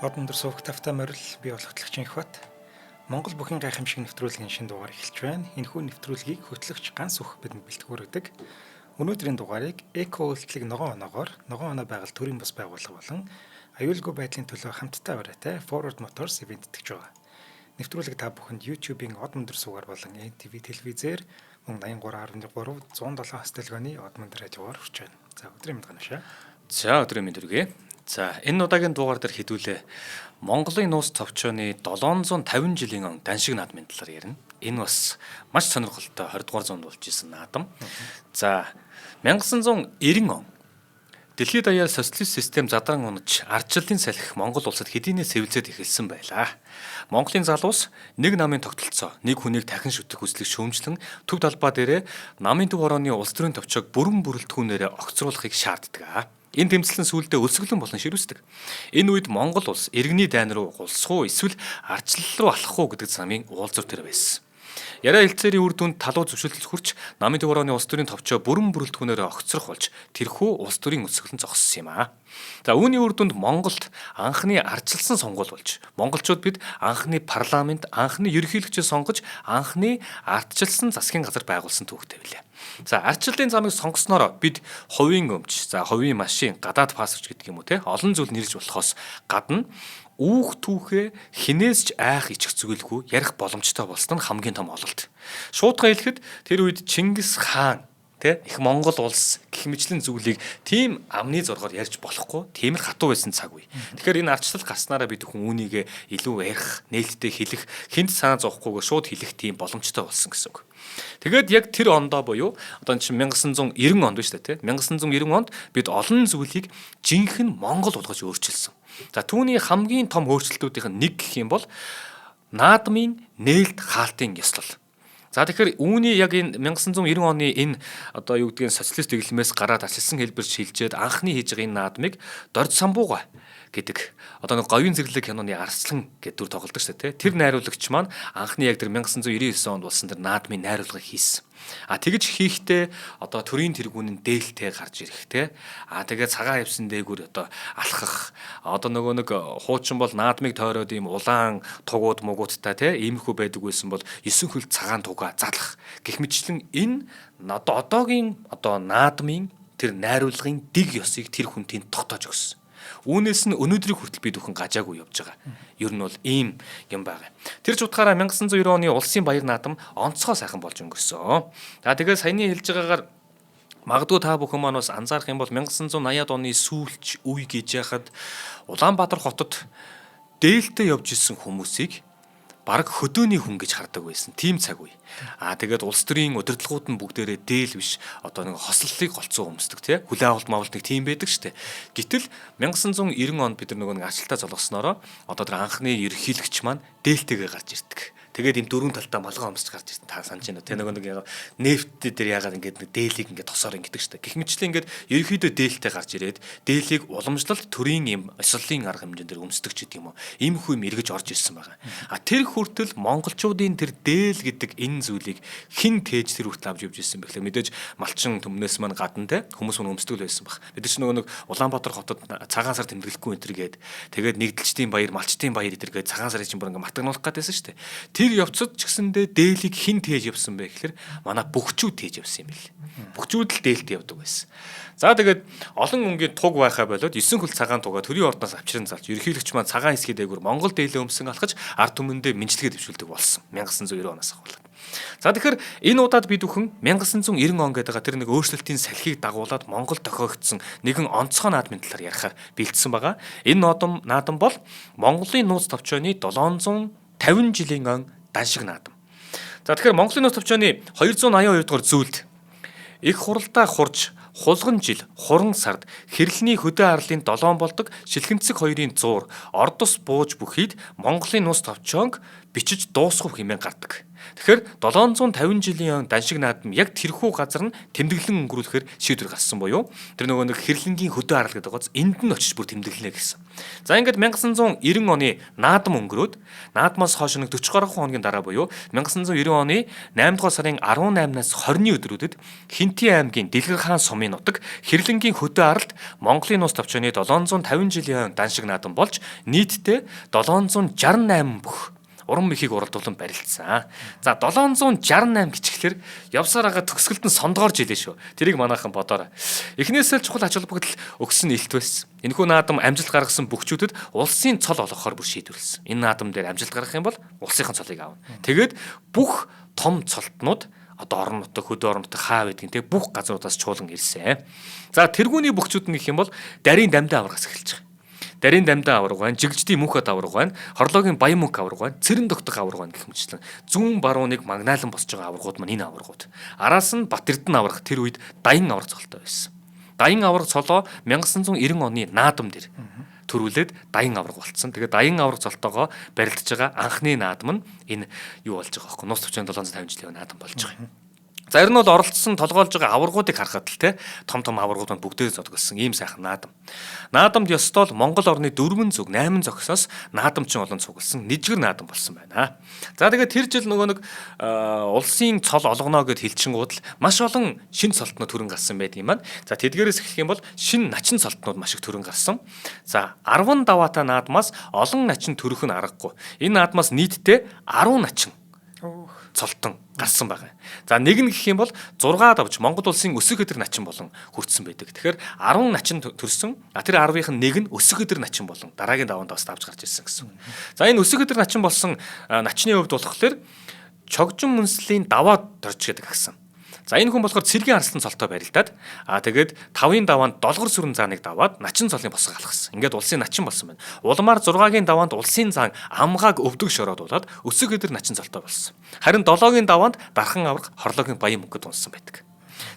Од өндөр сувг тавтай морил бий болготлогчийн их бат. Монгол бүхэн гайхамшиг нэвтрүүлгийн шинэ дугаар эхэлж байна. Энэхүү нэвтрүүлгийг хөтлөгч ганц үх бидэнд бэлтгэгүүрдэг. Өнөөдрийн дугаарыг эко үйлдэлийг ногоон оноогоор, ногоон оноо байгаль төрийн бас байгууллага болон аюулгүй байдлын төлөө хамттай барайтай Forward Motors ивент итгэж байгаа. Нэвтрүүлэг та бүхэнд YouTube-ийн од өндөр сувгаар болон NTV телевизээр мөн 83.3 107 хастэлгооны од өндөр радиогоор хүрч байна. За өдрийн мэнд ганашаа. За өдрийн мэнд хүргэе. За энэ удаагийн дугаар дээр хэдүүлээ Монголын нууц товчооны 750 жилийн даншиг наадмын талаар ярина. Энэ бас маш сонирхолтой 20 дугаар зуунд болж исэн наадам. За 1990 он Дэлхийд даяар социалист систем задран унаж ардчлалын салхи Монгол улсад хэдийнэ сэвэлзээд эхэлсэн байлаа. Монголын залуус нэг намын тогтолцоо, нэг хүнийг дахин шүтэх хүслийг шүүмжлэн төв талбай дээрээ намын төв орооны улс төрийн товчоог бүрэн бүрэлдэхүүнээр огцруулахыг шаарддаг. Энэ тэмцлэн сүүлдээ өлсгөлэн болон ширүүсдэг. Энэ үед Монгол улс иргэний дайн руу гулсах уу эсвэл ардчлал руу алхах уу гэдэг замын уулзуур төр байсан. Яриа хэлцээрийн үр дүнд талуу зөвшөөрлөл хүрч намын төв орооны улс төрийн товчоо бүрэн бүрэлдэхүүнээр огцрох болж тэрхүү улс төрийн өлсгөлөн зогссон юм аа. За үүний үр дүнд Монголд анхны ардчилсан сонгуул болж монголчууд бид анхны парламент, анхны ерөнхийлөгчөө сонгож анхны ардчилсан засгийн газар байгуулсан түүхтэй билээ. За ардчлалын замыг сонгосноор бид хувийн өмч, за хувийн машин, гадаад паспорт гэдэг юм уу те олон зүйл нэрж болохоос гадна үүх түүхээ хинээс ч айх ичих зүгэлгүй ярих боломжтой болсон нь хамгийн том ололт. Шуудхан хэлэхэд тэр үед Чингис хаан их Монгол улс гэх мэтлэн зүйлийг тийм амны зургаар ярьж болохгүй, тийм л хатуу байсан цаг үе. Тэгэхээр энэ ардчлал гарснараа бид хүн үүнийг илүү ярих, нээлттэй хэлэх, хинт санаа зовхгүйгээр шууд хэлэх тийм боломжтой болсон гэсэн үг. Тэгээд яг тэр ондоо буюу одоо чинь 1990 онд биш үү те 1990 онд бид олон зүйлийг жинхэнэ Монгол болгож өөрчилсөн. За түүний хамгийн том өөрчлөлтүүдийн нэг гэх юм бол наадмын нээлт хаалтын ёслол. За тэгэхээр үүний яг энэ 1990 оны энэ одоо юу гэдгийг социалист дэглэмээс гараад ашигласан хэлбэр шилжээд анхны хийж байгаа энэ наадмыг Дорж Самбууга гэдэг одоо нэг говийн зэрлэг киноны Арслан гэдэг дүр тоглодог шүү дээ. Тэр найруулагч маань анхны яг тэр 1999 онд болсон тэр наадмын найруулгыг хийсэн. Тэгж хийхдээ одоо төрийн тэргүүн нь дээлтэй гарч ирэх те. Тэгээд цагаан хевсэн дээгүүр одоо алхах. Одоо нөгөө нэг хуучин бол наадмыг тойроод ийм улаан тугууд мугуудтай те иймэрхүү байдаг байсан бол 9 хөл цагаан тугаа залах. Гэх мэтчлэн энэ одоогийн одоо наадмын тэр найруулгын дэг ёсыг тэр хүн тэнд тогтоож өгсөн. Үүнээс нь өнөөдрийг хүртэл бид бүхэн гажаагүй явж байгаа. Ер нь бол ийм юм байгаа. Тэр ч утгаараа 1990 оны улсын баяр наадам онцгой сайхан болж өнгөрсөн. За тэгээд саяны хэлж байгаагаар магадгүй та бүхэн маань бас анзаарах юм бол 1980-ад оны сүүлч үе гэж яхад Улаанбаатар хотод дээлтэй явж исэн хүмүүсийг бараг хөдөөний хүн гэж хардаг байсан. Тийм цаг үе. Тэгээд улс төрийн удирдлагууд нь бүгдээрээ дээл биш одоо нэг хослолыг голцоо өмсдөг тий. Хүлээ авалт мавалт нэг тийм байдаг штэ. Гэтэл 1990 онд бид нар нөгөө нэг арчлалтаа золгосноороо одоо тэр анхны ерөнхийлөгч маань дээлтэйгээ гарч ирдэг. Тэгээд энэ дөрвөн талдаа малгай өмсч гарч ирсэн. Та санаж байна уу? Тэ нөгөө нэг нефт дээр ягаад ингээд нэг дээлийг ингээд тосоор ингэдэг штэ. Гэх мэтчлэн ингээд ерөнхийдөө дээлтэй гарч ирээд дээлийг уламжлалт төрийн юм өсрөлийн арга хэмжээнд өмсдөг ч гэдэг юм уу. Иймэрхүү юм эргэж орж ирсэн байгаа. Тэр хүртэл монголчуудын тэр дээл гэдэг энэ зүйлийг хэн тээж тэр хүртэл авч явж ирсэн бэ гэхлээр мэдээж малчин төмнөөс маань гадна те хүмүүс нь өмсдөг л байсан баг. Бид ч нөгөө нэг Улаанбаатар хотод цагаан сар тэмдэглэхгүй энтергээд тэгээд нэгдэлчдийн баяр, малчтын баяр энтергээд цагаан сарын чинь бүр ингээд матагнуулах гэдээсэн штэ. Тэр явцад ч гэсэндээ дээлийг хэн тээж явсан бэ гэхлээр манай бөхчүүд тээж явсан юм бэл. Бөхчүүд л дээлтэй явдаг байсан. За тэгээд олон өнгийн туг байхаа болоод 9 хөл цагаан тугаа төрийн ордноос авчран залж ерөнхийлөгч маань цагаан хэсгийн дээгүүр Монгол дээлээ өмсөн алхаж ард түмэндээ мэдлэгээ дэвшүүлдэг болсон 1990 оноос ахвал. За тэгэхээр энэ удаад бид бүхэн 1990 он гэдэг тэр нэг өөрчлөлтийн салхийг дагуулад Монгол тохиогдсон нэгэн онцгой наадмын талаар ярихаар бэлдсэн байгаа. Энэ наадам бол Монголын нууц товчооны 750 жилийн ан даншиг наадам. За тэгэхээр Монголын нууц товчооны 282 дугаар зүйлд их хуралдаа хурж хулган жил, хуран сард хэрлэний хөдөө арлын 7 болдог шилхэнцэг хоёрын зуур ордос бууж бүхийд Монголын нус товчоонг бичиж дуусгах хэмээн гардаг. Тэгэхээр 750 жилийн даншиг наадам яг тэрхүү газар нь тэмдэглэн өнгөрүүлэхээр шийдвэр гарсан буюу тэр нөгөө нэг хэрлэнгийн хөдөө арал гэдэг гоц энд нь очиж бүр тэмдэглэнэ гэсэн. За ингээд 1990 оны наадам өнгөрөөд наадмаас хойш нэг 40 гаруй хоногийн дараа буюу 1990 оны 8 дугаар сарын 18-наас 20-ны өдрүүдэд Хинти аймгийн Дэлгэр хаан сумын нутаг хэрлэнгийн хөдөө аралд Монголын нууц товчооны 750 жилийн даншиг наадам болж нийтдээ 768 бүх уран мэхийг уралдуулан барилцсан. За 768 гिचгэлэр явсаар байгаа төгсгөлд нь сондгоор жилээ шүү. Тэрийг манайхан бодоорой. Эхнээсээ л чухал ач холбогдол өгсөн илт байсан. Энэхүү наадам амжилт гаргасан бүгчүүдэд улсын цол олгохоор бүр шийдвэрлсэн. Энэ наадам дээр амжилт гаргах юм бол улсынхан цолыг аавна. Тэгээд бүх том цолтнууд одоо орон нутаг, хөдөө орон нутаг хаа байдгийг те бүх газруудаас чуулан ирсэн. За тэргүүний бүгчүүд нь гэх юм бол дарийн дамдаа аврагаас эхэлж байгаа. Дарийн дамдаа авраг байна, жигждийн мөнхөд авраг байна, хорлоогийн баян мөнх авраг байна, цэрэн тогтох авраг байна гэх мэтчлэн зүүн барууныг магнаалан босч байгаа аврагууд маань энэ аврагууд. Араас нь Бат Эрдэнэ авраг тэр үед Даян авраг цолтой байсан. Даян авраг цолоо 1990 оны наадам дээр төрүүлээд Даян авраг болцсон. Тэгээд Даян авраг цолтойгоо барилдаж байгаа анхны наадам нь энэ юу болж байгаа байхгүй нууц төвчний 750 жилийн наадам болж байгаа юм. За ер нь бол оролцсон толгойлж байгаа аваргуудыг харахад л те том аваргууд нь бүгдээ зодгосон ийм сайхан наадам. Наадамд ёстой л Монгол орны 4 зүг 8 зогсоос наадамчин олон цугласан нийжгэр наадам болсон байна. За тэгээд тэр жил нөгөө нэг улсын цол олгоно гэд хэлчихэнгууд л маш олон шин цолтнууд төрөн гарсан байдаг юм байна. За тэдгээрээс эхлэх юм бол шин начин цолтнууд маш их төрөн гарсан. За 10 даваатай наадмаас олон начин төрөх нь аргагүй. Энэ наадмаас нийтдээ 10 начин цолтон гарсан байгаа. За нэг нь гэх юм бол 6 давж Монгол улсын өсөг өдөр начин болон хүртсэн байдаг. Тэгэхээр 10 начин төрсөн. Тэр 10-ын нэг нь өсөг өдөр начин болон дараагийн даваанд бас давж гарч ирсэн гэсэн. За энэ өсөг өдөр начин болсон начны хувьд болохоор чогжин мүнслийн даваа дорж гэдэг агсан. За энэ хүн болохоор цэргийн арслан цолтой барилдаад тэгээд 5-ын даваанд долгор сүрэн зааныг даваад начин цолын босгоо алгасан. Ингээд улсын начин болсон байна. Улмаар 6-гийн даваанд улсын заан амгааг өвдөг шороодуулаад өсөг өдөр начин цолтой болсон. Харин 7-гийн даваанд дархан авраг хорлоогийн баян мөнгөд унсан байдаг.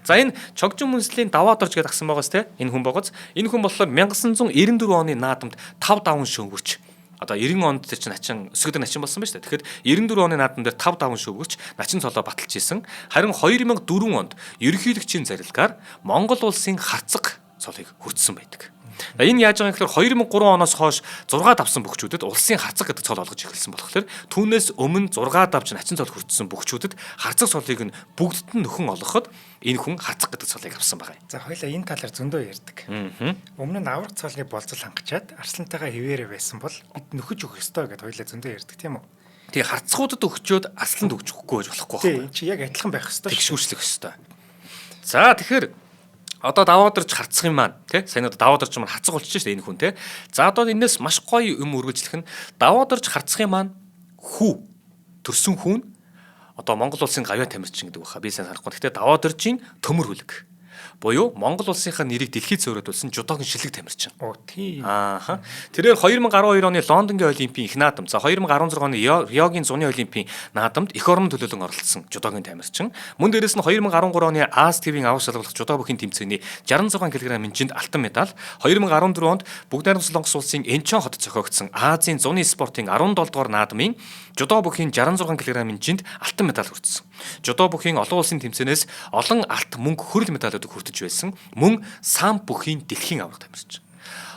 За энэ чогжин мүнслийн даваа дорж гэдэг агсан байгаас те энэ хүн байгоц. Энэ хүн болохоор 1994 оны наадамд 5 даван шөнгөрч одоо 90 онд чинь начин өсгөдөр начин болсон байна шүү дээ. Тэгэхээр 94 оны наадам дээр 5 даван шөвгөрч начин цолоо баталж исэн. Харин 2004 онд ерөнхийлөгчийн зарилгаар Монгол улсын харцаг цолыг хүртсэн байдаг. Энэ яаж байгаа гэхээр 2003 оноос хойш 6 давсан бүгчүүдэд улсын харцаг гэдэг цол олгож эхэлсэн болохоор түүнээс өмнө 6 давж начин цол хүртсэн бүгчүүдэд харцаг цолыг нь бүгдд нь нөхөн олгоход энэ хүн харцаг гэдэг цолыг авсан байгаа. За хоёлаа энэ талаар зөндөө ярьдаг. Өмнө нь авраг цолны болцол хангачаад арслантайгаа хിവэрэ байсан бол бид нөхөж өгөх ёстой гэдээ хоёлаа зөндөө ярьдаг тийм үү? Тэгээ харцгуудад өгчөөд арсланд өгч өгөхгүй байж болохгүй байна. Тийм чи яг адилхан байх ёстой. Тэгшүүслэх ёстой. За тэгэхээр одоо даваа дорж харцах юм маань тий сайн одоо даваа дорж маань хацаг болчих шүү дээ энэ хүн тий. За одоо энэс маш гоё юм үргэлжлэх нь даваа дорж харцах юм маань хүү төрсөн хүн одоо Монгол улсын гавьяа тамирчин гэдэг баха би сайн санахгүй. Гэхдээ даваа доржийн төмөр хүлэг буюу Монгол улсынхаа нэрийг дэлхийд цөөрөдүүлсэн жудоогийн шилэг тамирчин. Оо тийм. Ааха. Тэрээр 2012 оны Лондонгийн олимпийн их наадам, за 2016 оны Риогийн зуны олимпийн наадамд эх орон төлөөлөн оролцсон жудоогийн тамирчин. Мөн дээрээс нь 2013 оны Аз ТV-ийн авах шалгалт жудоо бүхийн тэмцээний 66 кг-ийн жинд алтан медаль, 2014 онд Бүгд найрамд Солонгос улсын Энчон хотод зохиогдсон Азийн зуны спортын 17 дугаар наадмын жудоо бүхийн 66 кг-ийн жинд алтан медаль хүртсэн. Жудоо бүхийн олон улсын тэмцээнээс олон алт мөнгө хөрөл медалууд хүртэж байсан. Мөн самб бүхийн дэлхийн авраг тамирчин.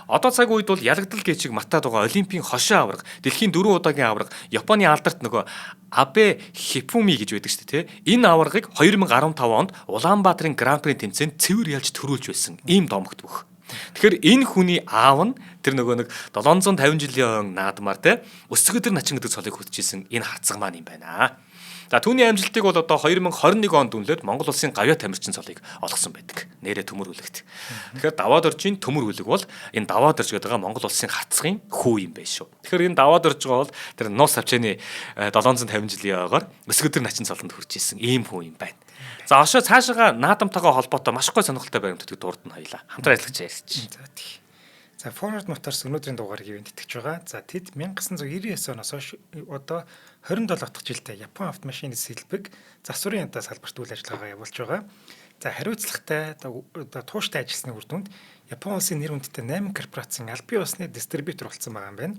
Одоо цаг үед бол ялагдал гэчиг мартаад байгаа олимпийн хошин авраг, дэлхийн 4 удаагийн авраг, Японы алдарт нөгөө Абе Хифуми гэж байдаг шүү дээ, тэ. Энэ аврагыг 2015 онд Улаанбаатарын Гран-при тэмцээнд цэвэр ялж төрүүлж байсан. Ийм домогт бүх. Тэгэхээр энэ хүний аав нь тэр нөгөө нэг 750 жилийн наадмаар тэ өсөг өдөр начин гэдэг цолыг хүртжсэн энэ харцаг маань юм байна. За түүний амжилтыг бол одоо 2021 онд үнэлээд Монгол улсын гавьяа тамирчин цолыг олгосон байдаг. Нэрээ төмөр хүлэгт. Тэгэхээр даваа доржийн төмөр хүлэг бол энэ даваа дорж гэдэг байгаа Монгол улсын хацгын хүү юм байна шүү. Тэгэхээр энэ даваа дорж байгаа бол тэр нуус авчааны 750 жилийн ойгоор өсөг өдөр начин цолонд хүрч исэн ийм хүү юм байна. За ошоо цаашаага наадамтайгаа холбоотой маш гоё сонирхолтой баримтуудыг дурд нь хоёлаа. Хамтран ажиллаж ярьж. За тийм. За Forward Motors өнөөдрийн дугаарыг ивент итгэж байгаа. За тэд 1999 оноос хойш одоо 27 дахь жилдээ Япон автомашины сэлбэг засварын янтаа салбарт үйл ажиллагаагаа явуулж байгаа. За хариуцлагатай одоо тууштай ажилласны үр дүнд Япон улсын нэр хүндтэй 8 корпорацийн албан ёсны дистрибьютор болсон байгаа юм байна.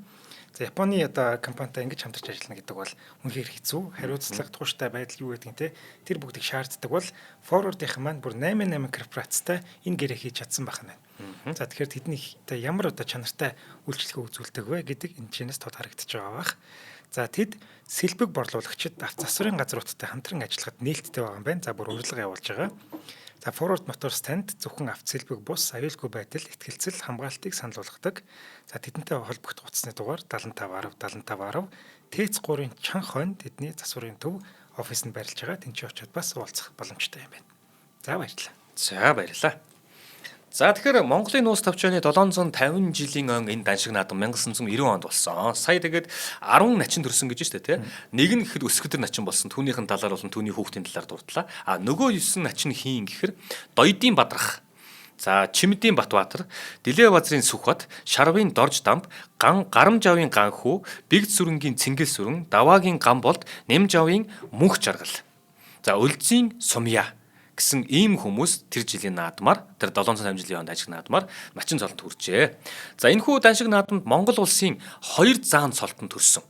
За Японы одоо компанитай ингэж хамтарч ажиллана гэдэг бол үнэхээр хэцүү. Хариуцлага, тууштай байдал юу гэдэг нь те тэр бүгдийг шаарддаг бол форвардынхан маань бүр 88 корпорацтай энэ гэрээ хийж чадсан байх нь. За тэгэхээр тэднийхтэй ямар одоо чанартай үйлчлэгээ үзүүлдэг вэ гэдэг энэ чинээс тод харагдаж байгаа бах. За тэд сэлбэг борлуулагчид авто засварын газруудтай хамтран ажиллахад нээлттэй байгаа юм байна. За бүр урилга явуулж байгаа. За Forward Motors танд зөвхөн авто сэлбэг бус аюулгүй байдал, ихтгэлцэл хамгаалтыг санал болгодог. За тэдэнтэй холбогдох утасны дугаар 7510 Тэц 3-ын чанга хойно тэдний засварын төв оффисд байрлаж байгаа. Тэнцээ очиод бас уулзах боломжтой юм байна. За баярлалаа. За баярлалаа. За тэгэхээр Монголын нууц товчооны 750 жилийн он энэ даншиг наадам 1990 онд болсон. Сая тэгээд 10 начин төрсөн гэж штэ тий. Нэг нь гэхэд өсгөдөр начин болсон. Түүнийхэн талаар болон түүний хүүхдийн талаар дурдлаа. А нөгөө 9 начин хийн гэхээр Доёдын Бадрах. За Чимдийн Батбаатар, Дэлээ базрын Сүхбат, Шарвын Дорж дамб, Гарамжавын Ганхүү, Бигд сүрэнгийн Цингэл сүрэн, Даваагийн Гамболд, Нэмжавын Мөнх жаргал. За Үлзийн Сумья гэсэн ийм хүмүүс тэр жилийн наадмаар тэр 750 жилийн онд ажиг наадмаар начин цолтод хүрчээ. За энэхүү даншиг наадамд Монгол улсын 2 заан цолтон төрсөн.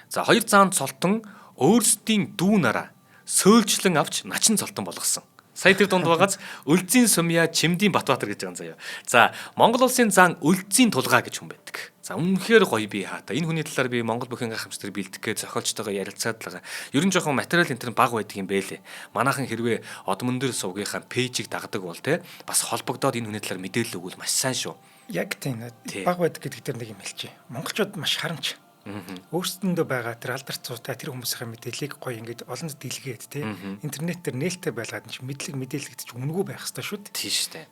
За 2 заан цолтон өөрсдийн дүү нараа сөөлжлөн авч начин цолтон болгосон. Сая тэр дунд байгаац Үлзийн Сумья, Чимдийн Батбаатар гэж байгаа юм заяа. За Монгол улсын заан Үлзийн Тулгаа гэж хүн байдаг. За үнэхээр гоё би хаата. Энэ хүний талаар би Монгол бүхэн гайхамшигтэр бэлдэх гэж зохиолчтойгоо ярилцаад л байгаа. Ер нь жоохон материал энэ баг байдаг юм бэлээ. Манайхан хэрвээ одмон дээр сувгийнхаа пэйжийг дагдаг бол те бас холбогдоод энэ хүний талаар мэдээлэл өгвөл маш сайн шүү. Яг тийм баг байдаг гэдэг тэр нэг юм хэлчихэ. Монголчууд маш харамч. Өөрсдөндөө байгаа тэр алдарцуутай тэр хүмүүсийн мэдээллийг гоё ингээд олон дэлгээд тий интернет дээр нээлттэй байлгаад нь мэдлэг мэдээлэл гэдэг чинь үнэгүй байх хэрэгтэй шүү дээ. Тийм шүү дээ.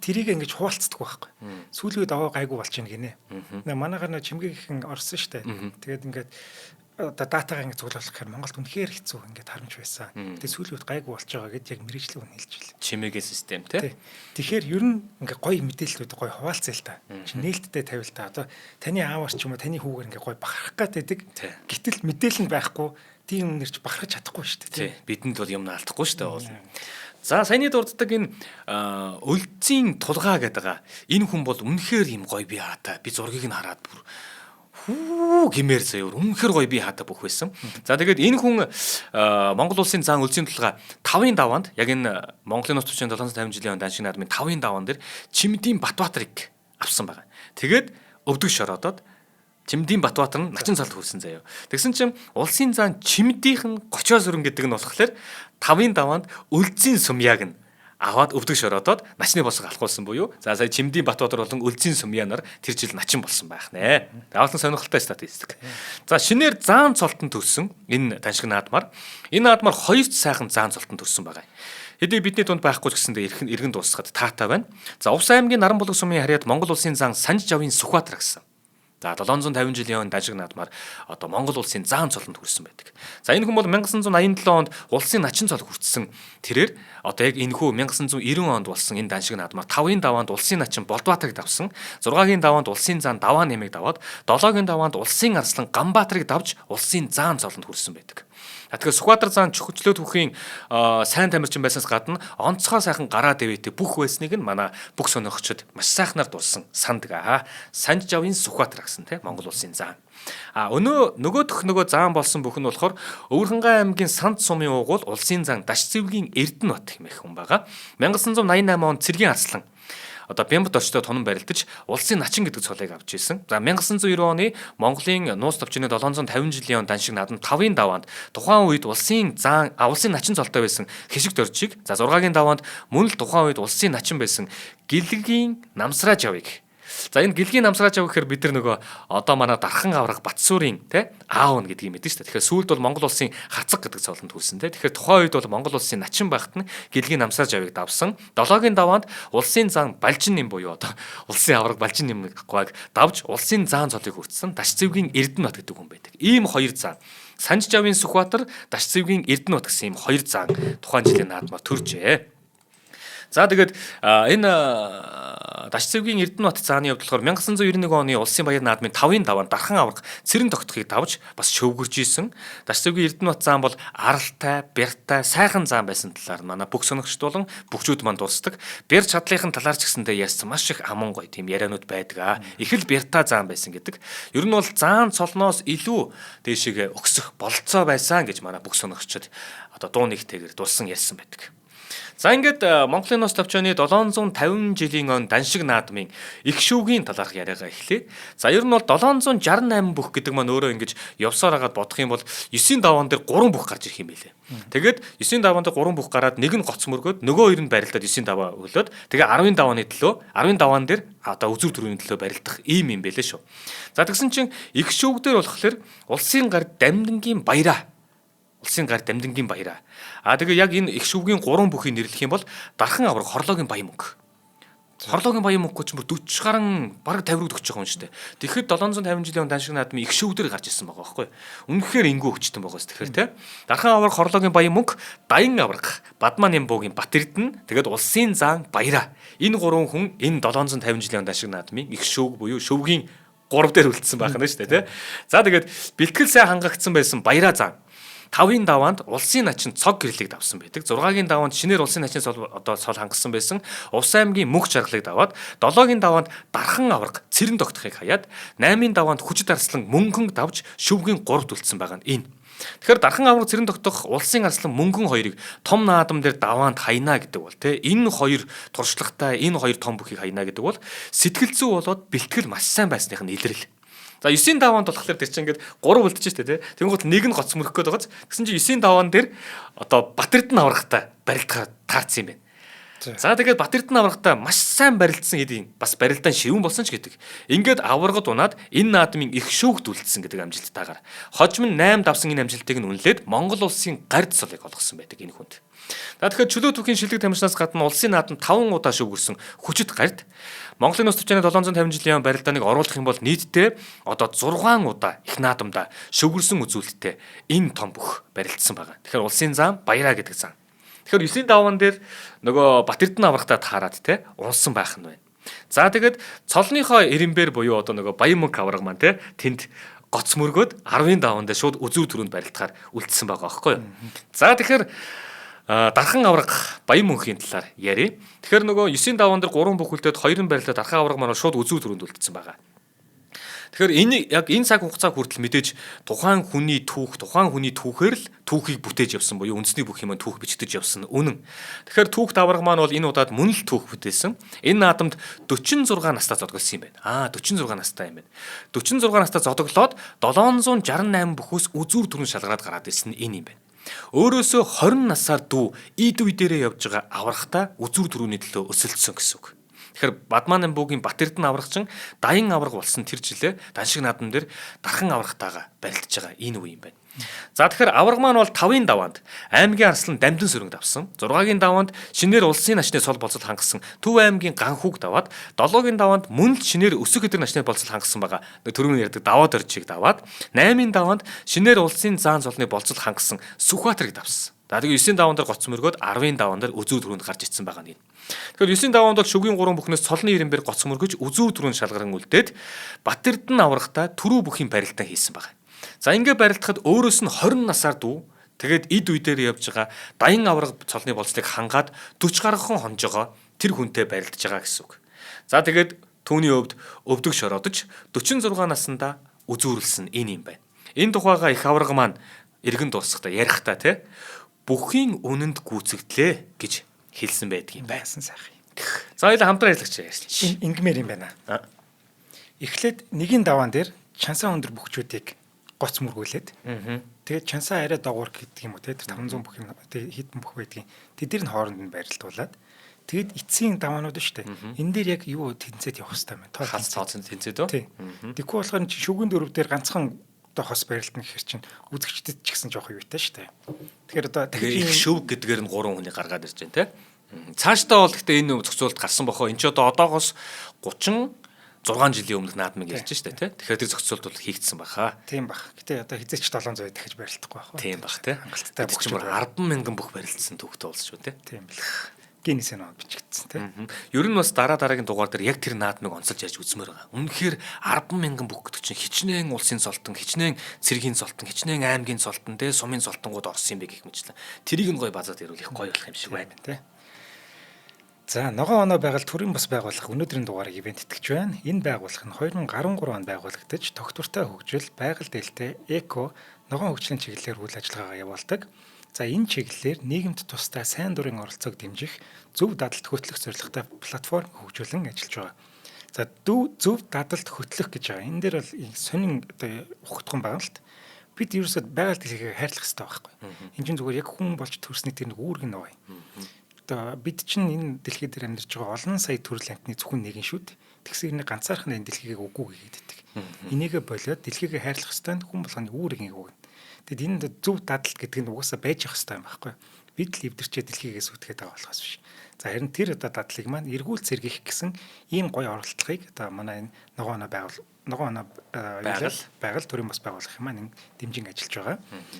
Тэрийг ингээд хуваалцдаг байхгүй. Сүүлийн үед аваа гайгүй болж байна гинэ. Манайгаар нөө чимгээхэн орсон шүү дээ. Тэгээд ингээд одоо датагаа ингэ цуглуулах гэхээр Монголд үнэхээр хэцүү ингээд харамж байсан. Тэгээ сүүлийн үед гайгүй болж байгаа гэдээ яг мэрэгжлийн хүн хэлж байлаа. Чимээгийн систем тий. Тэгэхээр ер нь ингээ гоё мэдээлэлүүд гоё хуваалцъя л та. Чи нээлттэй тавил та. Одоо таны аавар ч юм уу таны хүүгээр ингээ гоё бахарах гэдэг. Гэтэл мэдээлэл нь байхгүй тийм юмнэр ч бахархаж чадахгүй шүү дээ тий. Бидэнд бол юм наалдахгүй шүү дээ уул. За саяны дурддаг энэ Үлзийн Тулгаа гэдэг байгаа. Энэ хүн бол үнэхээр юм гоё би хаатай. Би зургийг нь хараад бүр гэмээр заяа үнэхээр гоё би хаатай бүх байсан. За тэгээд энэ хүн Монгол улсын заан Үлзийн Тулгаа 5-ын даваанд яг энэ Монголын нууц төвчийн 750 жилийн даншиг наадмын 5-ын даваан дээр Чимдийн Батбаатарыг авсан байгаа. Тэгээд өвдөг шороодоод Чимдийн Батбаатар нь начин цалд хүрсэн заяа. Тэгсэн чинь улсын заан Чимдийнхэн 30 сүрэн гэдэг нь болохоор 5-ын даваанд Үлзийн Сумьяг нь аваад өвдөг шороодоод начны босго алхуулсан буюу за сая Чимдийн Батбаатар болон Үлзийн Сумья нар тэр жил начин болсон байх нэ. Даваалсан сонирхолтой статистик. За шинээр заан цолтон төрсөн энэ даншиг наадмаар энэ наадмаар 2 сайхан заан цолтон төрсөн байгаа. Хэдий бидний дунд байхгүй ч гэсэндээ эргэн дуусахад таатай байна. За Увс аймгийн Наранбулаг сумын харьяат Монгол улсын заан Санжжавын Сүхбаатар гэсэн. За 750 жилийн даншиг наадмаар одоо Монгол улсын заан цолонд хүрсэн байдаг. За энэ хүн бол 1987 онд улсын начин цол хүртсэн. Тэрээр одоо яг энэхүү 1990 онд болсон энэ даншиг наадмаар 5-ын даваанд улсын начин Болдбаатарыг давсан, 6-гийн даваанд улсын заан Даваа нэмийг даваад, 7-гийн даваанд улсын арслан Ганбаатарыг давж улсын заан цолонд хүрсэн байдаг. Тэгэхээр Сүхбаатар заан чөхөчлөө түүхийн сайн тамирчин байснаас гадна онцгой сайхан гараа дэвээтэй бүх байсныг нь манай бүх сонирхчид маш сайхнаар дурсан сандаг аа. Санжжавын Сүхбаатар гэсэн тийм Монгол улсын заан. Нөгөө заан болсон бүх нь болохоор Өвөрхангай аймгийн Санд сумын уугуул улсын заан Дашцэвгийн Эрдэнэбат хэмээх хүн байгаа. 1988 онд Цэргийн Арслан одоо Бямбат орчтой тонон барилдаж улсын начин гэдэг цолыг авч ирсэн. За 1990 оны Монголын нууц товчны 750 жилийн даншиг наадам 5-ын даваанд тухайн үед улсын начин цолтой байсан Хэшиг Доржиг, за 6-гийн даваанд мөн л тухайн үед улсын начин байсан Гэлгийн Намсраа Жавыг. За энэ Гэлгийн Намсраа Жав гэхээр бид нар нөгөө одоо манай Дархан аврах Батсуурын тий аав нь гэдгийг мэдэн шүү дээ. Тэгэхээр сүүлд бол Монгол улсын хацаг гэдэг цолонд хүрсэн тий. Тэгэхээр тухайн үед бол Монгол улсын начин багт нь Гэлгийн Намсраа Жавыг давсан. 7-гийн даваанд улсын заан Балжин нэм буюу одоо улсын авраг Балжин нэм гуайг давж улсын заан цолыг хүртсэн Дашцэвгийн Эрдэнэбат гэдэг хүн байдаг. Ийм 2 заан Санжжавын Сүхбаатар, Дашцэвгийн Эрдэнэбат гэсэн ийм 2 заан тухайн жилийн наадмаар төржээ. За тэгээд энэ Даш цэвгийн Эрдэнэбат цааны явдал болохоор 1991 оны улсын баяр наадмын 5-ын даваанд дархан аврах цэрэн тогтохыг давж бас шөвгөрж исэн. Даш цэвгийн Эрдэнэбат заан бол аралтай, бяртай, сайхан заан байсан талаар манай бүх соногчд болон бүгжүүд манд дурсдаг. Бяр чадлынхын талаар ч гэсэндээ ярьсан маш их аман гоё тийм яриануд байдаг. Их л бяртай заан байсан гэдэг. Ер нь бол заан цолноос илүү дээшээ өгсөх болцоо байсан гэж манай бүх соногчд одоо дуу нэгтэйгээр дурсан ярьсан байдаг. За ингээд Монголын нос товчооны 750 жилийн он даншиг наадмын их шүүгийн талаарх яриагаа эхлэе. За ер нь бол 768 бүх гэдэг маань өөрөө ингэж явсаар хагаад бодох юм бол 9-ийн даваан дээр 3 бүх гарч ирэх юм байлээ. Тэгээд 9-ийн даваан дээр 3 бүх гараад нэг нь гоц мөргөөд нөгөө хоёр нь барилдаад 9-ийн даваа өглөөд тэгээ 10-ийн давааны төлөө 10-ийн даваан дээр одоо үзүүр төрөний төлөө барилдах ийм юм байлээ шүү. За тэгсэн чинь их шүүг дээр болохоор улсын гар дамдингийн баяраа тэгээ яг энэ их шүүгийн 3 бүхийг нэрлэх юм бол дархан авраг хорлоогийн баян мөнгө. Хорлоогийн баян мөнгө ч бүр 40 гаруй бараг 50 руу 40 байгаа юм шүү дээ. Тэгэхэд 750 жилийн даншиг наадмын их шүүг дээр гарч ирсэн байгаа байхгүй. Үнэхээр энгүү өвчтөн байгаа юм тэгэхээр те. Дархан авраг хорлоогийн баян мөнгө, даян авраг, Бадмаа Нямбуугийн Бат Эрдэнэ, тэгээд улсын заан баяраа. Энэ 3 хүн энэ 750 жилийн даншиг наадмын их шүүг буюу шүүгийн 3 дээр үлдсэн байх нь шүү дээ те. За тэгээд бэлтгэл сайн хангагдсан байсан баяраа заан. 5-ын даваанд улсын начин цог гэрлийг давсан байдаг. 6-гийн даваанд шинээр улсын начин цол хангасан байсан. Увс аймгийн мөнх жаргалыг даваад 7-гийн даваанд дархан авраг цэрэн тогтохыг хаяад 8-ийн даваанд хүчит арслан мөнгөн давж шүвгийн 3-т үлдсэн байгаа нь энэ. Тэгэхээр дархан авраг цэрэн тогтох улсын арслан мөнгөн хоёрыг том наадам дээр даваанд хайна гэдэг бол те энэ хоёр туршлагатай энэ хоёр том бүхийг хайна гэдэг бол сэтгэл зүй болоод бэлтгэл маш сайн байсных нь илрэл. За 9-ийн даваанд болохоор тэр чинь ингээд 3 үлдчихэж штэ тий. Тэнгуут нэг нь гоц мөрөх гээд байгааз. Тэгсэн чинь 9-ийн даваан дээр одоо Бат Эрдэнэ аврагтай барилдахаар таарсан юм байна. За тэгээд Бат Эрдэнэ аврагтай маш сайн барилдсан гэдгийг бас барилдаан ширүүн болсон ч гэдэг. Ингээд аврагд унаад энэ наадмын их шүүгт үлдсэн гэдэг амжилттайгаар хожим нь 8 давсан энэ амжилтыг нь үнэлээд Монгол улсын гард цолыг олгосон байдаг энэ хүнд. За тэгэхээр чөлөө түүхийн шилдэг тамирчнаас гадна улсын наадам 5 удаа шүүгэрсэн хүчит гард Монголын нус төвчний 750 жилийн барилдааныг оруулах юм бол нийтдээ одоо 6 удаа их наадамда шүүгэрсэн үзүүлэлттэй энэ том бүх барилдсан байгаа. Тэгэхээр улсын зам баяраа гэдэг зам. Тэгэхээр 9-ийн даваан дээр нөгөө Бат Эрдэнэ аврагтаа таарад те унсан байх нь байна. За тэгээд цолныхоо эренбэр буюу одоо нөгөө баян мөнх авраг маань те тэнд гоц мөргөөд 10-ийн даваан дээр шууд үзүүр төрөнд барилдахаар үлдсэн байгаа байхгүй юу. За тэгэхээр дархан авраг баян мөнхийн талаар ярив. Тэгэхээр нөгөө 9-ийн даваан дээр 3 бүх үлдээд 2 нь барилдаад дархан авраг маань шууд үзүүр төрөнд үлдсэн байгаа. Тэгэхээр энэ яг энэ цаг хугацаа хүртэл мэдээж тухайн хүний түүхээр л түүхийг бүтээж явсан буюу үндэсний бүх юм түүх бичигдэж явсан үнэн. Тэгэхээр түүх давраг маань бол энэ удаад мөн л түүх бүтээсэн. Энэ наадамд 46 настай зодголсон юм байна. 46 настай юм байна. 46 настай зодоглоод 768 бүхөөс үзүүр төрөн шалгараад гараад ирсэн нь энэ юм байна. Өөрөөсөө 20 насаар дүү ид үе дээрээ явж байгаа аврагтаа үзүүр төрөний төлөө өсөлдсөн гэсэн үг. Тэгэхээр Бадмаа Нямбуугийн Бат Эрдэнэ аврагчин даян авраг болсон тэр жилээ даншиг наадам дээр дархан аврагтайгаа барилдаж байгаа энэ үе юм байна. За тэгэхээр авраг маань бол 5-ын даваанд аймгийн арслан Дамдын сөрөнд авсан. 6-гийн даваанд шинээр улсын начны цол болцол хангасан Төв аймгийн Ганхүүг даваад 7-гийн даваанд мөн л шинээр Өсөг хэдэг начны болцол хангасан байгаа. Төрөний ярьдаг даваад оржийг даваад 8-ийн даваанд шинээр улсын заан цолны болцол хангасан Сүхбаатарыг давсан. За тэгээ 9-ийн даваан дээр гоц мөргөөд 10-ийн даваан дээр үзүүр төрөнд гарч ицсэн байгаа нь. Тэгэхээр 9-ийн даваанд бол шүгийн 3 бүхнээс цолны ирэмбэр гоц мөргөж үзүүр төрөнд шалгаран үлдээд Бат Эрдэнэ аврагтаа түрүү бүхийн барилдаан хийсэн байгаа. За ингээ барилдахад өөрөөс нь 20 насаар дүү тэгээд ид үе дээр явж байгаа даян авраг цолны болцлыг хангаад 40 гаруйхан хонжогоо тэр хүнтэй барилдаж байгаа гэсэн үг. За тэгээд түүний өвд өвдөг шороодож 46 наснда үзүүрлсэн энэ юм байна. Энэ тухайга их авраг маань эргэн дуусахта ярихдаа те бүхийн үнэнд гүйцэгдлээ гэж хэлсэн байдгийн байсан сайхан. За хоёул хамтран ярьлагч ярьж. Ингмэр юм байна. Эхлээд нэгin даваан дээр чансаа өндөр бүхчүүдийг гоц мөргүүлээд. Тэгээд чансаа арай доогуур гэдэг юм уу те 500 бүх юм хитэн бүх байдгийн. Тэдний хооронд нь барилдуулаад тэгээд эцсийн даваанууд шүү дээ. Энэ дээр яг юу тэнцээд явах хэрэгтэй юм. Хаалт цооцсон тэнцээд үү? Тэгэхгүй болохоор шүгэн дөрөв дээр ганцхан хос барилдана гэхэр чинь үзэгчдэд ч гэсэн жоох юутай шүү дээ. Тэгэхээр одоо их шүв гэдгээр нь 3 хүний гаргаад ирж байна те. Цаашдаа бол гэхдээ энэ зохицуулалт гарсан бохоо. Энд ч одоогоос 36 жилийн өмнөх наадмыг ярьж штэ тий. Тэгэхээр тэр зохицуулалт бол хийгдсэн баха. Тийм бах. Гэтэ одоо хизээч 700 дахиж барилдахгүй байх. Тийм бах тий. Хангалттай бүх чинь 10 мянган бүх барилдсан төвхтэй болсон шүү тий. Тийм бэл. генис нот бичигдсэн тийм. Ер нь бас дараагийн дугаар дээр яг тэр наадмыг онцолж яаж үзмээр байгаа. Үнэхээр 10,000 бүх гэдэг чинь хичнээн улсын цолтон, хичнээн цэргийн цолтон, хичнээн аймгийн цолтон, сумын цолтонгууд орсон юм бэ гэх мэтлээ. Тэрийг нь гоё базаад ирүүлэх гоё болох юм шиг байна тийм. За ногоон оноо байгуулалт төрийн бас байгууллага өнөөдрийн дугаарыг ивент итгэж байна. Энэ байгууллага нь 2013 онд байгуулагдаж тогтвортой хөгжил, байгаль дэлтэй, эко, ногоон хөгжлийн чиглэлээр үйл ажиллагаагаа явуулдаг. За энэ чиглэлээр нийгэмд тусдаа сайн дурын оролцоог дэмжих зөв дадалд хөтлөх зорилготой платформ хөгжүүлэн ажиллаж байгаа. За зөв дадалд хөтлөх гэж байгаа. Энэ дээр бол сонин ухагдсан байгаа л та. Бид ерөөсөд байгаль дэлхийг хайрлах хэрэгтэй байхгүй. Энэ чинь зүгээр яг хүн болж төрсний тэр нэг үүрэг нь байгаа. Одоо бид чинь энэ дэлхий дээр амьдарч байгаа олон сая төрөл амьтны зөвхөн нэг нь шүү дээ. Тэгсэр нэг ганцаархан энэ дэлхийг үгүй гэдэг байдаг. Энийгээ болоод дэлхийг хайрлах хэрэгтэй хүн болгоны үүрэг нэг үг. Тэгэд энэ зөв дадал гэдэг нь угаасаа байж ах хэрэгтэй юм байхгүй. Бид л эвдэрчээ дэлхийгээс үтгээд байгаа болохоос биш. За харин тэр дадлыг маань эргүүл цэргийх гэсэн ийм гоё оролдлогыг одоо манай энэ ногоон байгаль төрийн бас байгуулах юм маань дэмжин ажиллаж байгаа.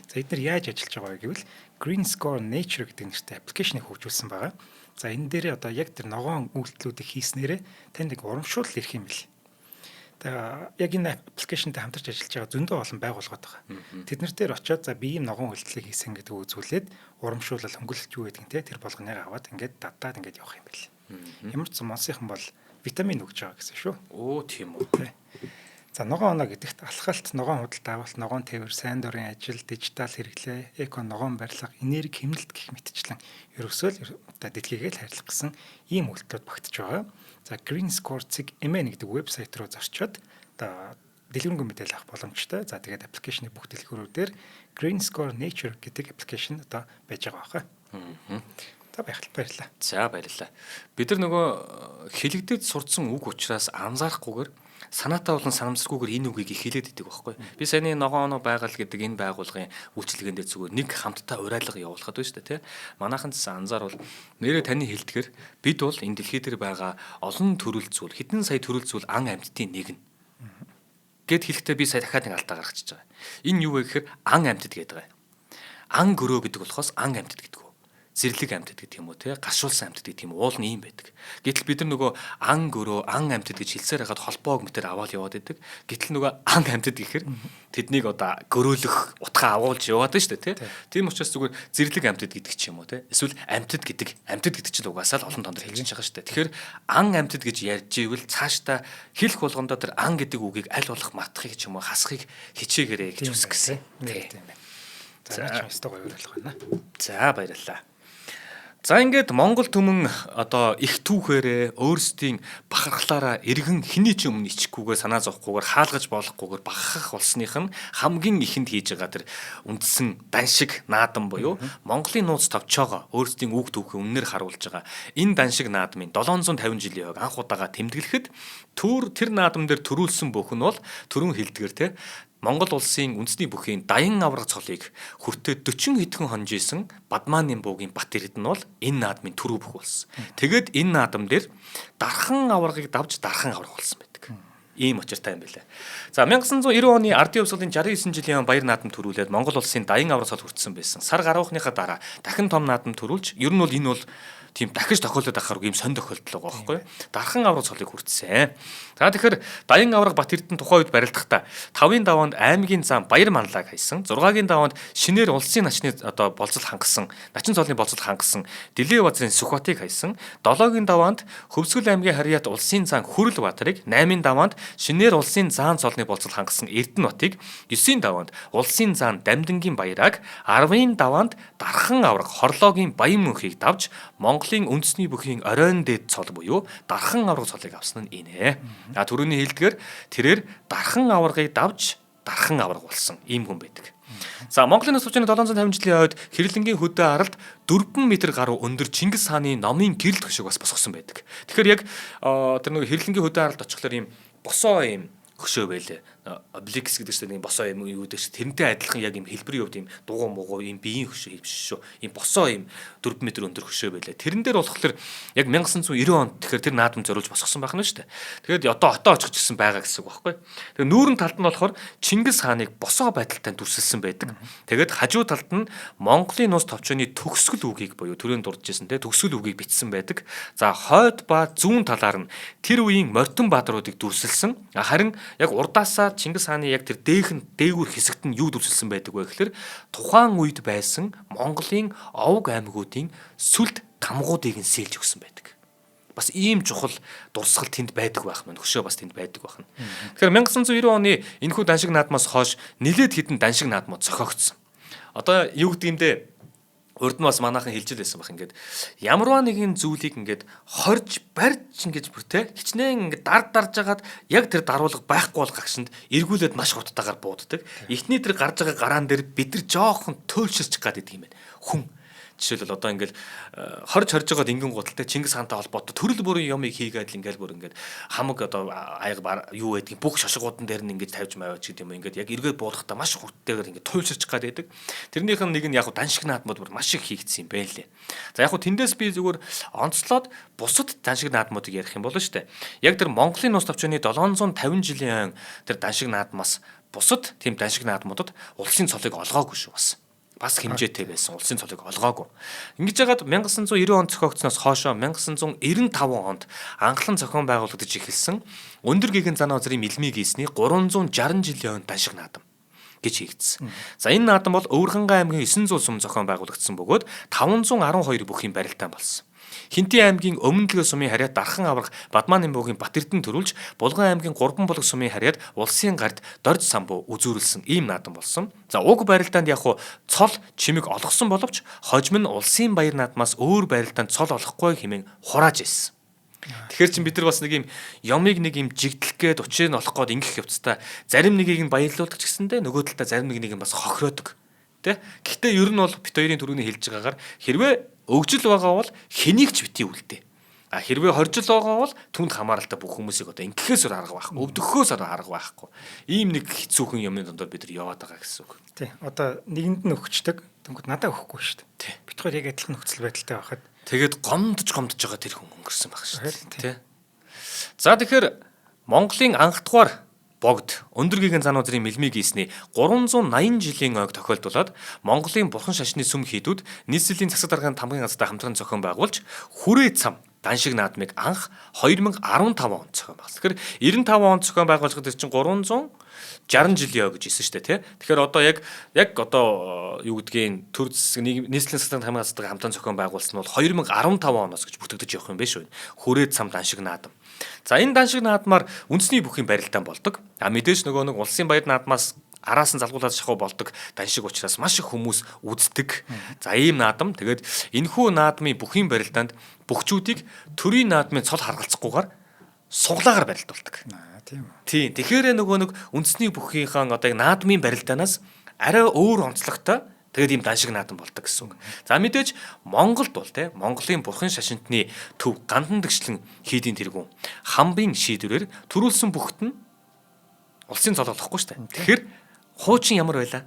За эдгээр яаж ажиллаж байгаа вэ гэвэл Green Score Nature гэдэг нэртэй аппликейшнийг хөгжүүлсэн байгаа. За энэ дээр одоо яг тэр ногоон үйлдэлүүдийг хийснээрээ танд нэг урамшуул ирэх юм бэл. Яг энэ аппликейшнтэй хамтарч ажиллаж байгаа зөндөө олон байгууллагууд байгаа. Тэд нар дээр очиод за би ийм ногоон үйлдэлийг хийсэн гэдэг үзүүлээд урамшуулал хөнгөлөлт юу гэдэг нь тэр болгоныг аваад ингээд дадаад ингээд явах юм бэл. Ямар ч монсынхан бол витамин өгж байгаа гэсэн шүү. Тийм үү. За ногоон оноо гэдэгт алхалт, ногоон худалд авалт, ногоон тээвэр, сайн дурын ажил, дижитал хэрэглээ, эко ногоон барилга, энерги хэмнэлт гэх мэтчлэн ерөөсөө л дэлхийгээ л хайрлах гэсэн ийм үйлдэлүүд багтж байгаа. За Green Score CIG-MN гэдэг вебсайт руу зорчоод одоо дэлгэрэнгүй мэдээлэл авах боломжтой. За тэгээд аппликейшны бүх дэлгүүрүүдээр Green Score Nature гэдэг аппликейшн одоо байж байгаа байна. За баярлалаа. За баярлалаа. Бид нар нөгөө хэлэгдээд сурцсан үг учраас анзаарахгүйгээр санаатаа болон санамсаргүйгээр энэ үгийг хэлээд идэг байхгүй. Би саяны ногоон оноо байгаль гэдэг энэ байгууллагын үйлчлэгээн дээр зүгээр нэг хамтдаа уриалга явуулахад байна шүү дээ, тий. Манайхан анзаарвал нэрээ таны хэлдгэр бид бол энэ дэлхий дээр байгаа олон төрөл зүйл, хэдэн сая төрөл зүйл ан амьтдын нэг нь. Гэт хэлэхдээ би сая дахиад нэг алдаа гаргачихж байгаа. Энэ юу вэ гэхээр ан амьтд гэдэг байгаа. Ан гөрөө гэдэг болохоос ан амьтд гэдэг. Зэрлэг амьтад гэдэг юм уу те гашуулсан амьтад гэдэг юм уул нь юм байдаг. Гэтэл бид нар нөгөө ан гөрөө ан амьтад гэж хэлсээр хагаад холбоог мэтэр аваад яваад байдаг. Гэтэл нөгөө ан амьтад гэхээр тэднийг одоо гөрөөлөх утгаа агуулж яваад байна шүү дээ те. Тийм учраас зүгээр зэрлэг амьтад гэдэг ч юм уу те. Эсвэл амьтад гэдэг чинь угаасаа л олон тондор хэлж байгаа шүү дээ. Тэгэхээр ан амьтад гэж ярьж ивэл цаашдаа хэлэх болгондоо тэр ан гэдэг үгийг аль болох матахыг ч юм уу хасахыг хичээгээрэй гэж үсгэсэн. Тийм ээ. За ч гоё уриалга байна. За баярлалаа. За ингээд Монгол түмэн одоо их түүхээрээ өөрсдийн бахархлаараа иргэн хэний ч өмнө ичхгүйгээр санаа зовхгүйгээр хаалгаж болохгүйгээр бахархах болсных нь хамгийн ихэнд хийж байгаа тэр үндсэн даншиг наадам буюу Монголын нууц товчоогоо өөрсдийн үг түүхээ үннээр харуулж байгаа. Энэ даншиг наадмын 750 жилийн хойг анх удаага тэмдэглэхэд тэр наадам дээр төрүүлсэн бүх нь бол түрүүн хэлдгэр те Монгол улсын үндэсний бүхийн Даян авраг цолыг хүртээ 40 хэдхэн хонжижсэн Бадмааны буугийн Бат Эрдэнэ бол энэ наадмын түрүү бүх болсон. Тэгээд энэ наадам дээр дархан аврагыг давж дархан авраг болсон байдаг. Ийм учиртай юм билээ. За 1990 оны ардын хувьсгалын 69 жилийн баяр наадам төрүүлээд Монгол улсын Даян авраг цол хүртсэн байсан. Сар гаруухныхаа дараа дахин том наадам төрүүлж ер нь бол энэ бол тийм дахиж тохиолдоод ахаар ийм сонь тохиолдол байгаа байхгүй. Дархан авраг цолыг хүртсэн. За тэгэхээр Даян авраг Бат Эрдэнэ тухайн үед барилдахдаа 5-ын даваанд аймгийн зам Баяр Манлайг хайсан, 6-гийн даваанд шинээр улсын начны одоо болцол хангасан, начин цолны болцол хангасан Дэлээ базрын Сүхбатыг хайсан, 7-гийн даваанд Хөвсгөл аймгийн Харьяат улсын зам Хүрэл Баатарыг, 8-ын даваанд шинээр улсын заан цолны болцол хангасан Эрдэнэ Батыг, 9-ийн даваанд улсын заан Дамдангийн Баяраг, 10-ийн даваанд Дархан авраг Хорлоогийн Баян мөнхийг давж Монголын үндэсний бүхийн оройн дээд цол буюу Дархан авраг цолыг авсан нь энэ. Түрүүний хэлдгээр тэрээр Дархан аврагыг давж Дархан авраг болсон ийм хүн байдаг. За Монголын нус товчооны 750 жилийн хойд Хэрлэнгийн хөдөө аралд 4 м гаруй өндөр Чингис хааны номын гэрэл хөшөөг бас босгосон байдаг. Тэгэхээр яг тэр нэг Хэрлэнгийн хөдөө аралд очихлоор ийм босоо ийм хөшөө байлээ. Обликс гэдэг чинь босоо юм юу гэдэг чинь тэрнтэй адилхан яг юм хэлбэрийн хувьд юм дугуй муугуу юм биеийн хөшөө хийвш шүү. Ийм босоо юм 4 м өндөр хөшөө байлаа. Тэрэн дээр болохоор яг 1990 онд тэгэхээр тэр наадам зориулж босгосон байх нь шүү дээ. Тэгээд одоо хотоо очих гэсэн байгаа гэсэн үг байхгүй. Тэгээд нүүрэн талд нь болохоор Чингис хааныг босоо байдалтай дүрсэлсэн байдаг. Тэгээд хажуу талд нь Монголын нус товчооны төгсгөл үгийг буюу түрүүн дурджсэн те төгсгөл үгийг бичсэн байдаг. За хойд ба зүүн талаар нь тэр үеийн Мордон баадруудыг дүрсэлсэн. Харин яг урдаасаа Чингис хааны яг тэр дээгүүр хэсэгт нь юу дүрсэлсэн байдаг вэ гэхээр тухайн үед байсан Монголын овг аймагуудын сүлд тамгуудыг нь сэлж өгсөн байдаг. Бас ийм чухал дурсгал тэнд байдаг байх мэн. Хөшөө бас тэнд байдаг байх нь. Тэгэхээр 1990 оны энэхүү даншиг наадмаас хойш нэлээд хэдэн даншиг наадмууд зохиогдсон. Одоо юу гэдгиймдээ урд нь бас манайхан хэлж байсан баг ингээд ямарваа нэгэн зүйлийг ингээд хорж барьж ингэж бүртээ хичнээн ингээд дарж агаад яг тэр даруулга байхгүй бол гагшинд эргүүлээд маш хурдтайгаар бууддаг. Эхний тэр гарч байгаа гараан дээр бид нар жоохон туйлширч гад идэг юм байна. Хүн жишээлбэл одоо ингээд хорж байгаа дингэн гуталтай Чингис хаантай холбоотой төрөл бүрийн юмыг хийгээд ингээд бүр ингээд хамаг одоо аяга юу байдгийг бүх шошгуудын дээр нь ингээд тавьж маваач гэдэг юм ингээд яг эргээд буудахтаа маш хурдтайгаар ингээд туйлширч гад байдаг. Тэрнийх нь нэг нь яг даншиг наадмууд бүр маш их хийгдсэн юм байлээ. За яг тэндээс би зүгээр онцлоод бусад даншиг наадмуудыг ярих юм болно шүү дээ. Яг тэр Монголын нус товчооны 750 жилийн тэр даншиг наадмаас бусад тийм даншиг наадмуудад улсын цолыг олгоогүй шүү бас хэмжээтэй байсан улсын цолыг олгоогүй. Ингэж яагаад 1990 онд зохиогдсноос хойшоо 1995 онд анхлан зохион байгуулагдаж эхэлсэн өндөр гэгэн зан озрын мэлмий гисний 360 жилийн даншиг наадам гэж хийгдсэн. За энэ наадам бол Өвөрхангай аймгийн 900 сум зохион байгуулагдсан бөгөөд 512 бүхий барилдаан болсон. Хинтээ аймгийн Өмнөдлөгөө сумын харьяат Дархан аврах Бадмаан Нэмбүгийн Батэрдэн төрүүлж Булган аймгийн Гурван Булаг сумын харьяат Улсын гард Дорж самбуу үзүүрлсэн ийм наадам болсон. За уг барилдаанд яг цол чимэг олгосон боловч хожим нь Улсын баяр наадмаас өөр барилдаанд цол олохгүй хэмээн хурааж ирсэн. Тэгэхээр чин бид нар бас нэг юм ямыг нэг юм жигдэлх гээд учрыг нь олох гээд ингэх явцдаа зарим нэгийг нь баярлуулдаг ч гэсэндээ нөгөө талдаа зарим нэг нь бас хохироодог. Тэ? Гэхдээ ер нь бол бит хоёрын түрүүний хэлж байгаагаар хэрвээ өгжил байгаа бол хэнийг ч битгий үлдээ. А хэрвээ хоржил байгаа бол түнд хамааралтай бүх хүмүүсийг одоо ингэхээс арга байхгүй, өвдөхөөс арга байхгүй. Ийм нэг хэцүүхэн юмны дондор бид нар яваад байгаа гэсэн үг. Тий. Одоо нэгэнд нь өгчдөг. Тэнгүүд надад өгөхгүй шүү дээ. Тий. Бид хоёр яг адилхан нөхцөл байдалтай байхад тэгээд гомдож байгаа тэр хүн өнгөрсөн баг шүү дээ. Тий. За тэгэхээр Монголын анх дугаар богд өндөр гэгэн зан озрын мэлмий гисний 380 жилийн ойг тохиолдуулаад Монголын бурхан шашны сүм хийдүүд нийслэлийн засаг дарганы тамгын газартай хамтран зохион байгуулж хүрээ цам даншиг наадмыг анх 2015 онд зохион байгуулсан. Тэгэхээр 95 онд зохион байгуулагдсан чинь 360 жилийн ой гэж хэлсэн шүү дээ тий. Тэгэхээр одоо яг одоо юу гэдгийг төр засаг нийслэлийн засаг дарганы тамгын газартай хамтран зохион байгуулсан нь бол 2015 оноос гэж бүртгэж явах юм биш үү? Хүрээ цам даншиг наадам. За энэ даншиг наадмаар үндэсний бүхий барилдаан болдог. А мэдээж нөгөө нэг улсын баяр наадмаас араас нь залгуулаад шахуу болдог даншиг учраас маш их хүмүүс үздэг. За ийм наадам. Тэгээд энэхүү наадмын бүхий барилдаанд бүгчүүдийг төрийн наадмын цол харгалзахгүйгээр суглаагаар барилдуулдаг. Тийм үү. Тийм. Тэгэхээр нөгөө нэг үндэсний бүхийхэн одоо наадмын барилдаанаас арай өөр онцлогтой тэгээд ийм даншиг наадам болдог гэсэн үг. За мэдээж Монголд бол те Монголын бурхан шашинтны төв гандан дэгшлэн хийдийн тэргүүн хамбын шийдвэрээр төрүүлсэн бүхт нь улсын цол болохгүй шүү дээ. Тэгэхээр хуучин ямар байлаа?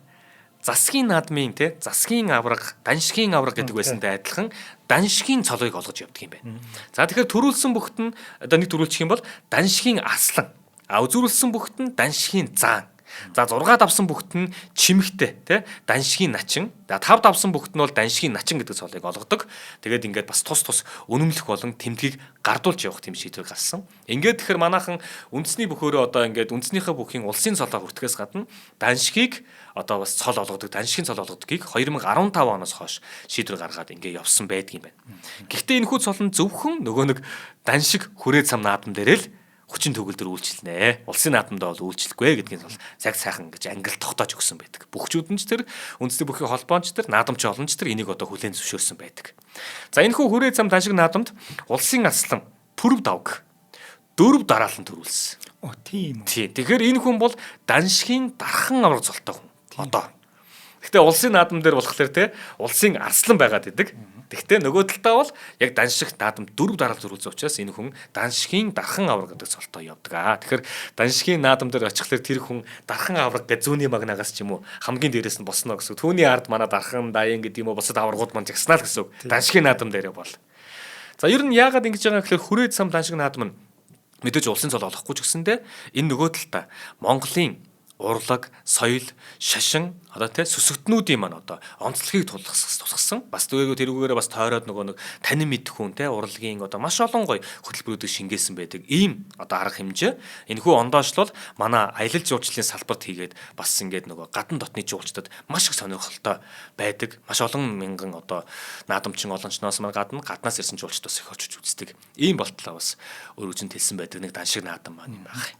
Засгийн наадмын те засгийн авраг, даншигын авраг гэдэг байсантай адилхан даншигын цолыг олгож явдаг юм байна. За тэгэхээр төрүүлсэн бүхт нь одоо нэг төрүүлчих юм бол даншигын аслан, үзүүлсэн бүхт нь даншигын заан. За 6 давсан бүхт нь чимэгтэй тий даншигын начин. За 5 давсан бүхт нь бол даншигын начин гэдэг цолыг олгодог. Тэгээд ингээд бас тус үнэмлэх болон тэмдгийг гардуулж явах тийм шийдвэр гарсан. Ингээд тэгэхээр манайхан үндэсний бүхөөрөө одоо ингээд үндэснийхээ бүхийн улсын цолоо хүртгэхээс гадна даншигыг одоо бас цол олгодог, даншигын цол олгодгийг 2015 оноос хойш шийдвэр гаргаад ингээд явсан байдаг юм байна. Гэхдээ энэхүү цол нь зөвхөн нөгөө нэг даншиг хүрээ цам наадам дээр л хүчин төгөлдөр үйлчилнэ. Улсын наадамдаа бол үйлчлэхгүй гэдгийг бол цаг сайхан гэж ангил тогтоож өгсөн байдаг. Бүгчүүд нь ч тэр үндэсний бүхий холбоонч тэр наадамч олонч тэр энийг одоо хүлээн зөвшөөрсөн байдаг. За энэхүү хүрээ зам даншиг наадамд улсын аслан Пүрв давг 4 дараалан төрүүлсэн. Оо тийм үү. Тийм. Тэгэхээр энэ хүн бол даншигын дархан авраг золтой хүн. Одоо Гэхдээ улсын наадам дээр болохоор те улсын арслан байгаад идэг. Гэхдээ нөгөө талдаа бол яг даншиг наадам 4 дараал зөрүүлсэн учраас энэ хүн даншигын дархан авраг гэдэг цолтой явдаг аа. Тэгэхээр даншигын наадам дээр очихлаар тэр хүн дархан авраг гэж зүүнний магнагаас ч юм уу хамгийн дээрээс нь босно гэсэн. Түүний ард манай дархан даян гэдэг юм уу бусад аврагууд мань жагснаа л гэсэн үг. Даншигын наадам дээр бол. За ер нь яагаад ингэж байгаа гэхээр хүрээд сам даншиг наадам нь мэдээж улсын цол олохгүй ч гэсэндэ энэ нөгөө талдаа Монголын урлаг, соёл, шашин одоо тий сүсгтнүүдийн маань одоо онцлогийг тусгасан бас тэрүүгээрээ бас тойроод нөгөө нэг танин мэдэх хүн тий урлагийн одоо маш олон гоё хөтөлбөрүүдийг шингээсэн байдаг. Ийм одоо арга хэмжээ энэхүү ондоошлол манай аялал жуулчлалын салбарт хийгээд бас ингээд нөгөө гадна дотны жуулчдад маш их сонирхолтой байдаг. Маш олон мянган одоо наадамчин олончноос маань гаднаас ирсэн жуулчдаас их очиж үздэг. Ийм болтлоо бас өргөжин тэлсэн байдаг нэг даншиг наадам маань юм байна.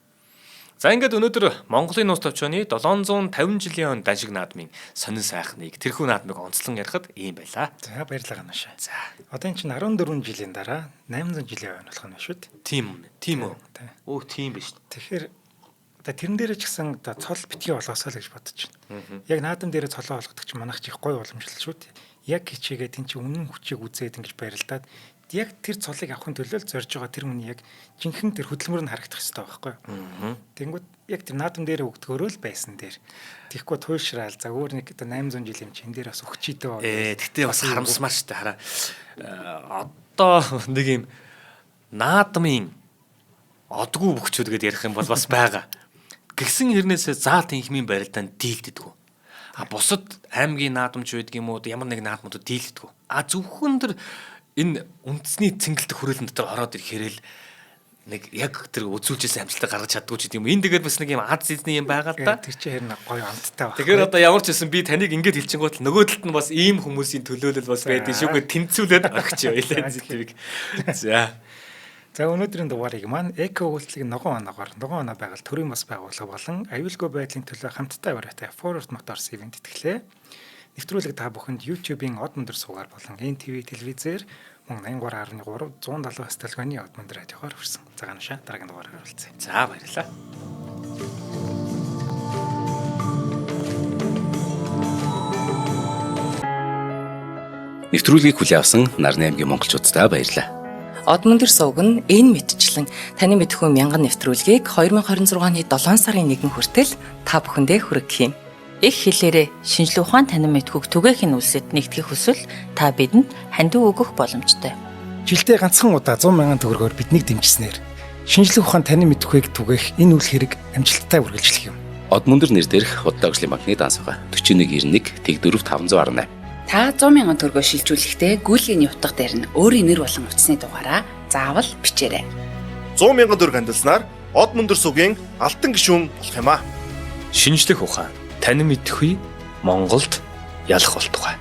За ингээд өнөөдөр Монголын нууц товчооны 750 жилийн өн даншиг наадмын сонин сайхныг тэрхүү наадмыг онцлон ярихад ийм байла. За баярлалаа Ганашаа. За Одоо энэ чинь 14 жилийн дараа 800 жилийн өн болох нь шүү дээ. Тийм үү. Оо тийм биш. Тэгэхээр одоо тэрэн дээрээ ч гэсэн одоо цол битгий болгосоо л гэж бодож байна. Яг наадам дээрээ цолоо болгодог чинь манайх чих гой уламжлал шүү дээ. Яг хичээгээд тэн чинь үнэн хүчийг үзээд ингэж байралдаад яг тэр цолыг авахын төлөө зорж байгаа тэр хүний яг жинхэнэ тэр хөдөлмөр нь харагдах хэрэгтэй байхгүй юу? Тэнгүүд яг тэр наадам дээр өгдгөөрөө л байсан дээр. Тэгэхгүй туйлшраал за өөр нэг одоо 800 жилийн чинь энэ дээр бас өгчийдөө. Тэгтээ бас харамсмаар шүү дээ хараа. Одоо нэг юм наадмын одгүй бөхчүүд гэдээ ярих юм бол бас байгаа. Гисэн хэрнээсээ заа тэнхмийн барилдаанд дийлдэггүй. Бусад аймгийн наадамч байдаг юм уу ямар нэг наадмуудад дийлдэггүй. Зөвхөн тэр энэ үндэсний цэнгэлдэх хүрээлэн дотор ороод ирэхээр л нэг яг тэр үзүүлжсэн амжилтыг гаргаж чаддгүй ч гэдэг юм. Энд тэгээд бас нэг юм аз эзний юм байгаа л да. Тэр чинь харин гоё амттай байна. Тэгэхээр одоо ямар ч байсан би таныг ингэж хэлчихэнгүүт нөгөө талд нь бас ийм хүмүүсийн төлөөлөл бас байдаг шүүгээ тэнцүүлээд өгч яваа. За өнөөдрийн дугаарыг маань эко үйлчлэг ногоон оноо байгаль төрийн бас байгууллага болон аюулгүй байдлын төлөө хамтдаа барьтай Forward Motors ивент итгэлээ. Нэвтрүүлэг та бүхэнд YouTube-ийн од мөндөр суугаар болон NTV телевизээр мөн 83.3 170 сталганы од мөндөр радиогоор хүрсэн. За Ганашаа дараагийн дугаараар уулзъя. За баярлалаа. Нэвтрүүлгийг хүлээн авсан Нарны аймгийн монголчуудтай баярлалаа. Од мөндөр сувг нь энэ мэдчлэн таны мэдхүй мянган нэвтрүүлгийг 2026 оны 7 сарын 1 хүртэл та бүхэндээ хүргэх юм. Их хэлээрээ шинжлэх ухаан танин мэдхүйг түгээхийн үлсэд нэгтгэх хүсвэл та бидэнд хандив өгөх боломжтой. Жилдээ ганцхан удаа 100,000 төгрөгөөр биднийг дэмжснээр шинжлэх ухаан танин мэдхүйг түгээх энэ үйл хэрэг амжилттай үргэлжлэх юм. Од мөндөр нэр дээрх Удаагшлын банкны дансгаа 4191 Тэг 4518. Та 100,000 төгрөгөөр шилжүүлэхдээ гүйлгийн утга дээр нь өөрийн нэр болон утасны дугаараа заавал бичээрэй. 100,000 төгрөг хандалснаар од мөндөр сувгийн алтан гишүүн болох юм а. Шинжлэх ухаан танин мэдхүй Монголд ялах болтугай.